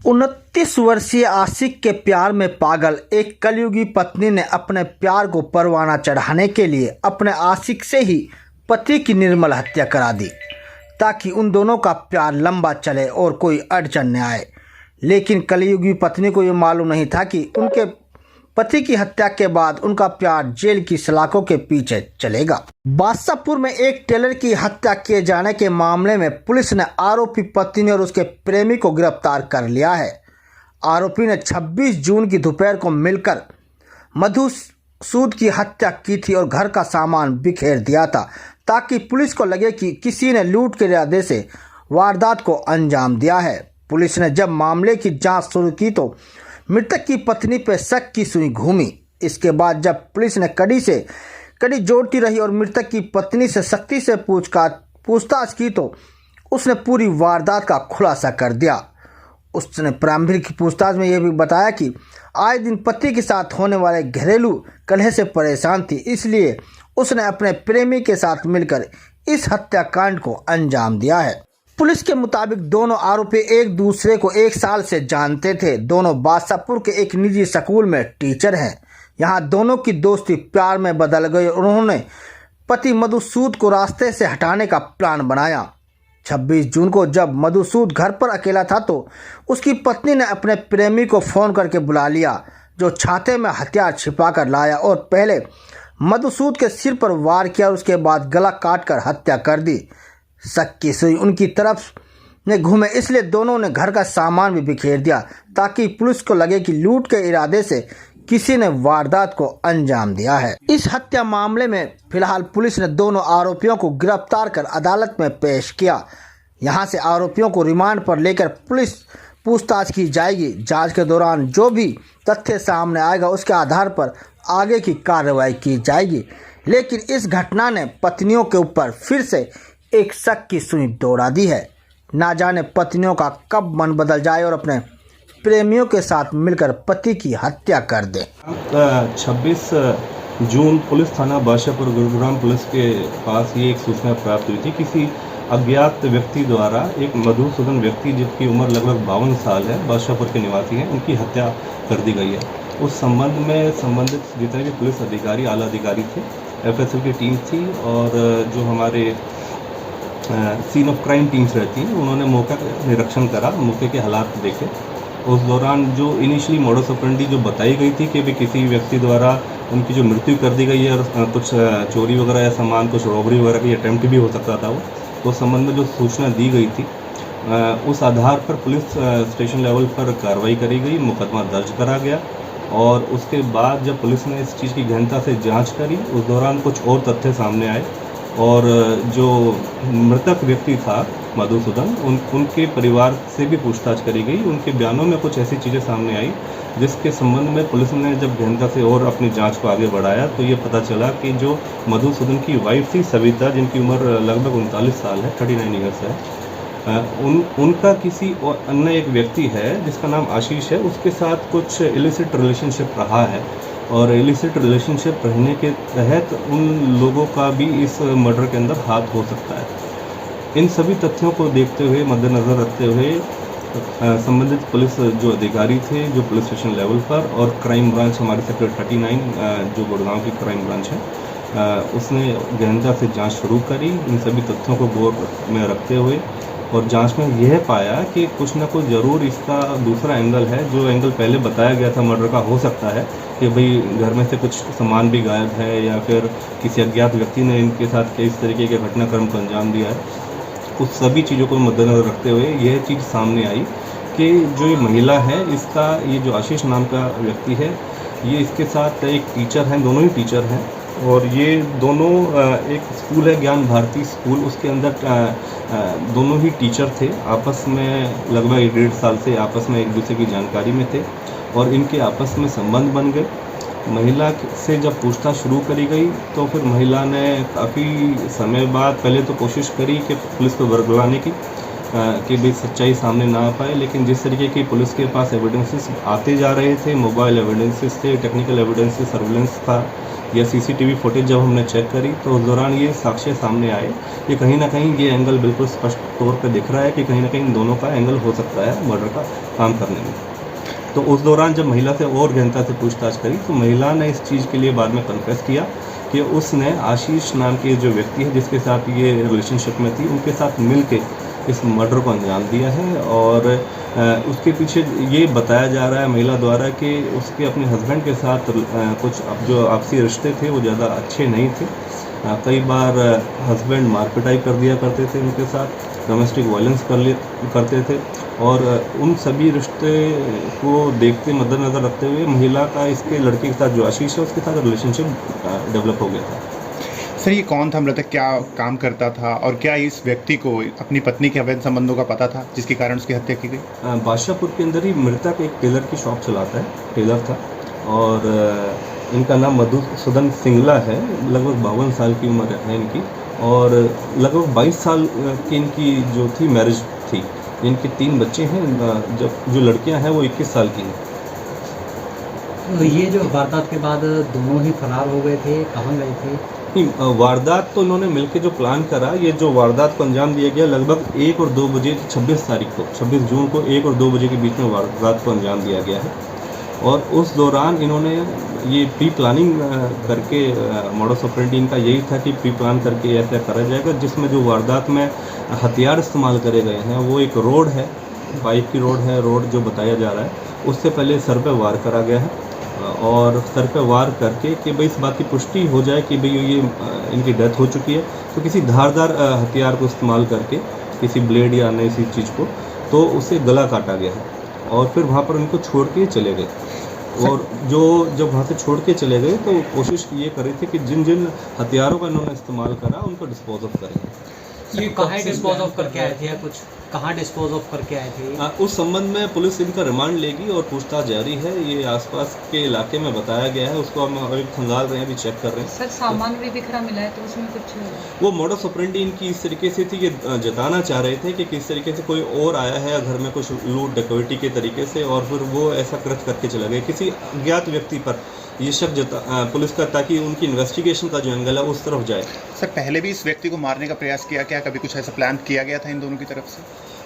29 वर्षीय आशिक के प्यार में पागल एक कलयुगी पत्नी ने अपने प्यार को परवाना चढ़ाने के लिए अपने आशिक से ही पति की निर्मल हत्या करा दी ताकि उन दोनों का प्यार लंबा चले और कोई अड़चन न आए। लेकिन कलयुगी पत्नी को ये मालूम नहीं था कि उनके पति की हत्या के बाद उनका प्यार जेल की सलाखों के पीछे चलेगा। बादशाहपुर में एक टेलर की हत्या किए जाने के मामले में पुलिस ने आरोपी पत्नी और उसके प्रेमी को गिरफ्तार कर लिया है। आरोपी ने 26 जून की दोपहर को मिलकर मधुसूद की हत्या की थी और घर का सामान बिखेर दिया था ताकि पुलिस को लगे कि किसी ने लूट के इरादे से वारदात को अंजाम दिया है। पुलिस ने जब मामले की जांच शुरू की तो मृतक की पत्नी पर शक की सुई घूमी। इसके बाद जब पुलिस ने कड़ी से कड़ी जोड़ती रही और मृतक की पत्नी से सख्ती से पूछताछ की तो उसने पूरी वारदात का खुलासा कर दिया। उसने प्रारंभिक पूछताछ में यह भी बताया कि आए दिन पति के साथ होने वाले घरेलू कलह से परेशान थी, इसलिए उसने अपने प्रेमी के साथ मिलकर इस हत्याकांड को अंजाम दिया है। पुलिस के मुताबिक दोनों आरोपी एक दूसरे को 1 साल से जानते थे। दोनों बादशाहपुर के एक निजी स्कूल में टीचर हैं। यहाँ दोनों की दोस्ती प्यार में बदल गई और उन्होंने पति मधुसूद को रास्ते से हटाने का प्लान बनाया। 26 जून को जब मधुसूद घर पर अकेला था तो उसकी पत्नी ने अपने प्रेमी को फ़ोन करके बुला लिया, जो छाते में हथियार छिपा कर लाया और पहले मधुसूद के सिर पर वार किया और उसके बाद गला काट कर हत्या कर दी। शक की सुई उनकी तरफ ने घूमे, इसलिए दोनों ने घर का सामान भी बिखेर दिया ताकि पुलिस को लगे कि लूट के इरादे से किसी ने वारदात को अंजाम दिया है। इस हत्या मामले में फिलहाल पुलिस ने दोनों आरोपियों को गिरफ्तार कर अदालत में पेश किया। यहां से आरोपियों को रिमांड पर लेकर पुलिस पूछताछ की जाएगी। जांच के दौरान जो भी तथ्य सामने आएगा उसके आधार पर आगे की कार्रवाई की जाएगी। लेकिन इस घटना ने पत्नियों के ऊपर फिर से एक शक की सुई दौड़ा दी है। ना जाने पत्नियों का कब मन बदल जाए और अपने प्रेमियों के साथ मिलकर पति की हत्या कर दे। 26 जून पुलिस थाना बादशाहपुर गुरुग्राम पुलिस के पास ये एक सूचना प्राप्त हुई थी। किसी अज्ञात व्यक्ति द्वारा एक मधुसूदन व्यक्ति जिसकी उम्र लगभग 52 साल है, बादशाहपुर के निवासी हैं, उनकी हत्या कर दी गई है। उस संबंध में संबंधित जितने भी पुलिस अधिकारी, आला अधिकारी थे, एफएसएल की टीम थी और जो हमारे सीन ऑफ क्राइम टीम्स रहती हैं, उन्होंने मौका का निरीक्षण करा, मौके के हालात देखे। उस दौरान जो इनिशियली मॉडस ऑपरेंडी जो बताई गई थी कि भी किसी व्यक्ति द्वारा उनकी जो मृत्यु कर दी गई है और कुछ चोरी वगैरह या सामान, कुछ रॉबरी वगैरह की अटैम्प्ट भी हो सकता था, वो उस संबंध में जो सूचना दी गई थी उस आधार पर पुलिस स्टेशन लेवल पर कार्रवाई करी गई, मुकदमा दर्ज करा गया। और उसके बाद जब पुलिस ने इस चीज़ की गहनता से जाँच करी, उस दौरान कुछ और तथ्य सामने आए और जो मृतक व्यक्ति था मधुसूदन, उनके परिवार से भी पूछताछ करी गई। उनके बयानों में कुछ ऐसी चीज़ें सामने आई जिसके संबंध में पुलिस ने जब गहनता से और अपनी जांच को आगे बढ़ाया तो ये पता चला कि जो मधुसूदन की वाइफ थी सविता, जिनकी उम्र लगभग 39 साल है, 39 ईयर्स है, उनका किसी और अन्य एक व्यक्ति है जिसका नाम आशीष है, उसके साथ कुछ इलिसिट रिलेशनशिप रहा है और इलिसिट रिलेशनशिप रहने के तहत उन लोगों का भी इस मर्डर के अंदर हाथ हो सकता है। इन सभी तथ्यों को देखते हुए, मद्देनज़र रखते हुए संबंधित पुलिस जो अधिकारी थे, जो पुलिस स्टेशन लेवल पर और क्राइम ब्रांच हमारे सेक्टर 39 जो गुड़गांव की क्राइम ब्रांच है, उसने गहनता से जांच शुरू करी। इन सभी तथ्यों को गौर में रखते हुए और जांच में यह पाया कि कुछ ना कुछ ज़रूर इसका दूसरा एंगल है। जो एंगल पहले बताया गया था मर्डर का, हो सकता है कि भाई घर में से कुछ सामान भी गायब है या फिर किसी अज्ञात व्यक्ति ने इनके साथ इस तरीके के घटनाक्रम को अंजाम दिया है। उस सभी चीज़ों को मद्देनज़र रखते हुए यह चीज़ सामने आई कि जो ये महिला है, इसका ये जो आशीष नाम का व्यक्ति है, ये इसके साथ एक टीचर हैं, दोनों ही टीचर हैं और ये दोनों एक स्कूल है ज्ञान भारती स्कूल, उसके अंदर दोनों ही टीचर थे। आपस में लगभग 1.5 साल से आपस में एक दूसरे की जानकारी में थे और इनके आपस में संबंध बन गए। महिला से जब पूछताछ शुरू करी गई तो फिर महिला ने काफ़ी समय बाद पहले तो कोशिश करी कि पुलिस को वर्गलाने की कि भी सच्चाई सामने ना आ पाए, लेकिन जिस तरीके की पुलिस के पास एविडेंसेस आते जा रहे थे, मोबाइल एविडेंसेस थे, टेक्निकल एविडेंसेस, सर्विलेंस था, या सीसीटीवी फुटेज जब हमने चेक करी तो उस दौरान ये साक्ष्य सामने आए कि कहीं ना कहीं ये एंगल बिल्कुल स्पष्ट तौर पे दिख रहा है कि कहीं ना कहीं इन दोनों का एंगल हो सकता है मर्डर का काम करने में। तो उस दौरान जब महिला से और गहनता से पूछताछ करी तो महिला ने इस चीज़ के लिए बाद में कन्फेस किया कि उसने आशीष नाम के जो व्यक्ति है जिसके साथ ये रिलेशनशिप में थी उनके साथ मिल के इस मर्डर को अंजाम दिया है। और उसके पीछे ये बताया जा रहा है महिला द्वारा कि उसके अपने हस्बैंड के साथ कुछ जो आपसी रिश्ते थे वो ज़्यादा अच्छे नहीं थे। कई बार हस्बैंड मारपिटाई कर दिया करते थे उनके साथ, डोमेस्टिक वायलेंस करते थे और उन सभी रिश्ते को देखते मद्देनज़र रखते हुए महिला का इसके लड़के के साथ जो आशीष है उसके साथ रिलेशनशिप डेवलप हो गया था। सर ये कौन था, मृतक क्या काम करता था और क्या इस व्यक्ति को अपनी पत्नी के अवैध संबंधों का पता था जिसके कारण उसकी हत्या की गई? बादशाहपुर के अंदर ही मृतक एक टेलर की शॉप चलाता है, टेलर था और इनका नाम मधुसूदन सिंगला है। लगभग 52 साल की उम्र है इनकी और लगभग 22 साल की इनकी जो थी मैरिज थी। इनके 3 बच्चे हैं, जब जो लड़कियां हैं वो 21 साल की हैं। तो ये जो वारदात के बाद दोनों ही फरार हो गए थे, कहाँ गए थे? नहीं, वारदात तो इन्होंने मिलकर जो प्लान करा, ये जो वारदात को अंजाम दिया गया लगभग 1 और 2 बजे 26 तारीख को 26 जून को 1 और 2 बजे के बीच में वारदात को अंजाम दिया गया है। और उस दौरान इन्होंने ये प्री प्लानिंग करके मॉडस ऑपरेंडी इनका यही था कि प्री प्लान करके ऐसा करा जाएगा जिसमें जो वारदात में हथियार इस्तेमाल करे गए हैं वो एक रोड है, बाइक की रोड है, रोड जो बताया जा रहा है उससे पहले सर पे वार करा गया है और सर पे वार करके कि भाई इस बात की पुष्टि हो जाए कि भाई ये इनकी डेथ हो चुकी है तो किसी धारदार हथियार को इस्तेमाल करके किसी ब्लेड या अन्य किसी चीज़ को तो उसे गला काटा गया है और फिर वहाँ पर उनको छोड़ के चले गए। और जब वहाँ से छोड़ के चले गए तो कोशिश ये कर रहे थे कि जिन जिन हथियारों का इन्होंने इस्तेमाल करा उनको डिस्पोज ऑफ करें। ये कहाँ डिस्पोज ऑफ करके आए थे या कुछ कहाँ डिस्पोज ऑफ करके आए थे? उस संबंध में पुलिस इनका रिमांड लेगी और पूछताछ जारी है। ये आसपास के इलाके में बताया गया है, उसको हम अभी खंगाल रहे हैं, अभी चेक कर रहे हैं। सर सामान भी बिखरा मिला है तो उसमें कुछ वो मॉडस ऑपरेंडी इनकी इस तरीके से थी कि जताना चाह रहे थे कि किस तरीके से कोई और आया है घर में कुछ लूट डकैती के तरीके से और फिर वो ऐसा कृत्य करके चला गया किसी अज्ञात व्यक्ति पर ये शक पुलिस का, ताकि उनकी इन्वेस्टिगेशन का जो एंगल है उस तरफ जाए। सर पहले भी इस व्यक्ति को मारने का प्रयास किया क्या, कभी कुछ ऐसा प्लान किया गया था इन दोनों की तरफ से?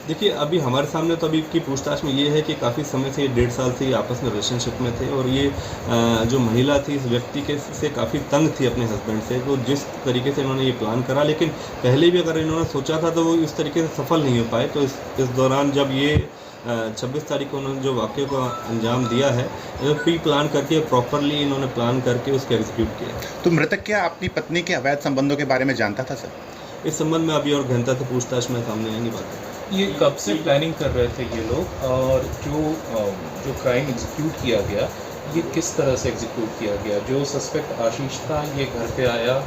देखिए अभी हमारे सामने तो अभी की पूछताछ में ये है कि काफ़ी समय से 1.5 साल से आपस में रिलेशनशिप में थे और ये जो महिला थी इस व्यक्ति के से काफ़ी तंग थी अपने हस्बैंड से, तो जिस तरीके से इन्होंने ये प्लान करा लेकिन पहले भी अगर इन्होंने सोचा था तो वो इस तरीके से सफल नहीं हो पाए। तो इस दौरान जब ये 26 तारीख को उन्होंने जो वाक़े को अंजाम दिया है प्री प्लान करके प्रॉपरली इन्होंने प्लान करके उसको एग्जीक्यूट किया। तो मृतक क्या अपनी पत्नी के अवैध संबंधों के बारे में जानता था सर? इस संबंध में अभी और गहनता से पूछताछ में सामने आएंगी बात। ये कब से प्लानिंग कर रहे थे ये लोग और जो क्राइम एग्जीक्यूट किया गया ये किस तरह से एग्जीक्यूट किया गया? जो सस्पेक्ट आशीष था ये घर पे आया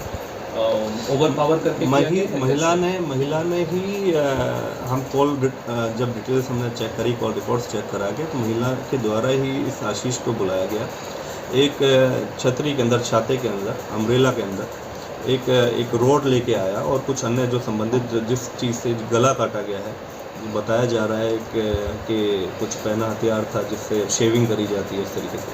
ओवर पावर करके महिला ने ही हम कॉल जब डिटेल्स हमने चेक करी, कॉल रिकॉर्ड्स चेक करा के तो महिला के द्वारा ही इस आशीष को बुलाया गया। एक छतरी के अंदर, छाते के अंदर, अम्ब्रेला के अंदर एक रोड लेके आया और कुछ अन्य जो संबंधित जिस चीज़ से गला काटा गया है बताया जा रहा है कि कुछ पहना हथियार था जिससे शेविंग करी जाती है इस तरीके से,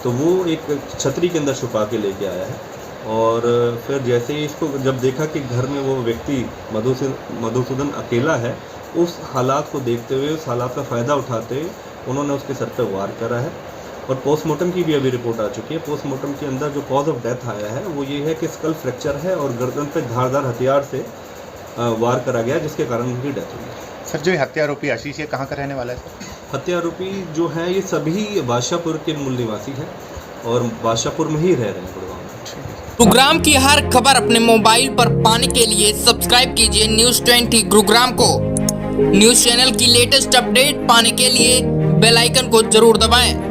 तो वो एक छतरी के अंदर छुपा के लेके आया है। और फिर जैसे ही इसको जब देखा कि घर में वो व्यक्ति मधुसूदन अकेला है, उस हालात को देखते हुए, उस हालात का फ़ायदा उठाते हुए उन्होंने उसके सर पर वार करा है। और पोस्टमार्टम की भी अभी रिपोर्ट आ चुकी है। पोस्टमार्टम के अंदर जो कॉज ऑफ डेथ आया है वो ये है कि स्कल फ्रैक्चर है और गर्दन पे धारदार हथियार से वार करा गया जिसके कारण उनकी डेथ हुई है। सर जो हत्यारोपी आशीष ये कहाँ का रहने वाला है? हत्यारोपी जो है ये सभी बादशाहपुर के मूल निवासी हैं और बादशाहपुर में ही रह रहे हैं गुड़गांव में। गुरुग्राम की हर खबर अपने मोबाइल पर पाने के लिए सब्सक्राइब कीजिए न्यूज़ 20 गुरुग्राम को। न्यूज़ चैनल की लेटेस्ट अपडेट पाने के लिए बेल आइकन को जरूर दबाएं।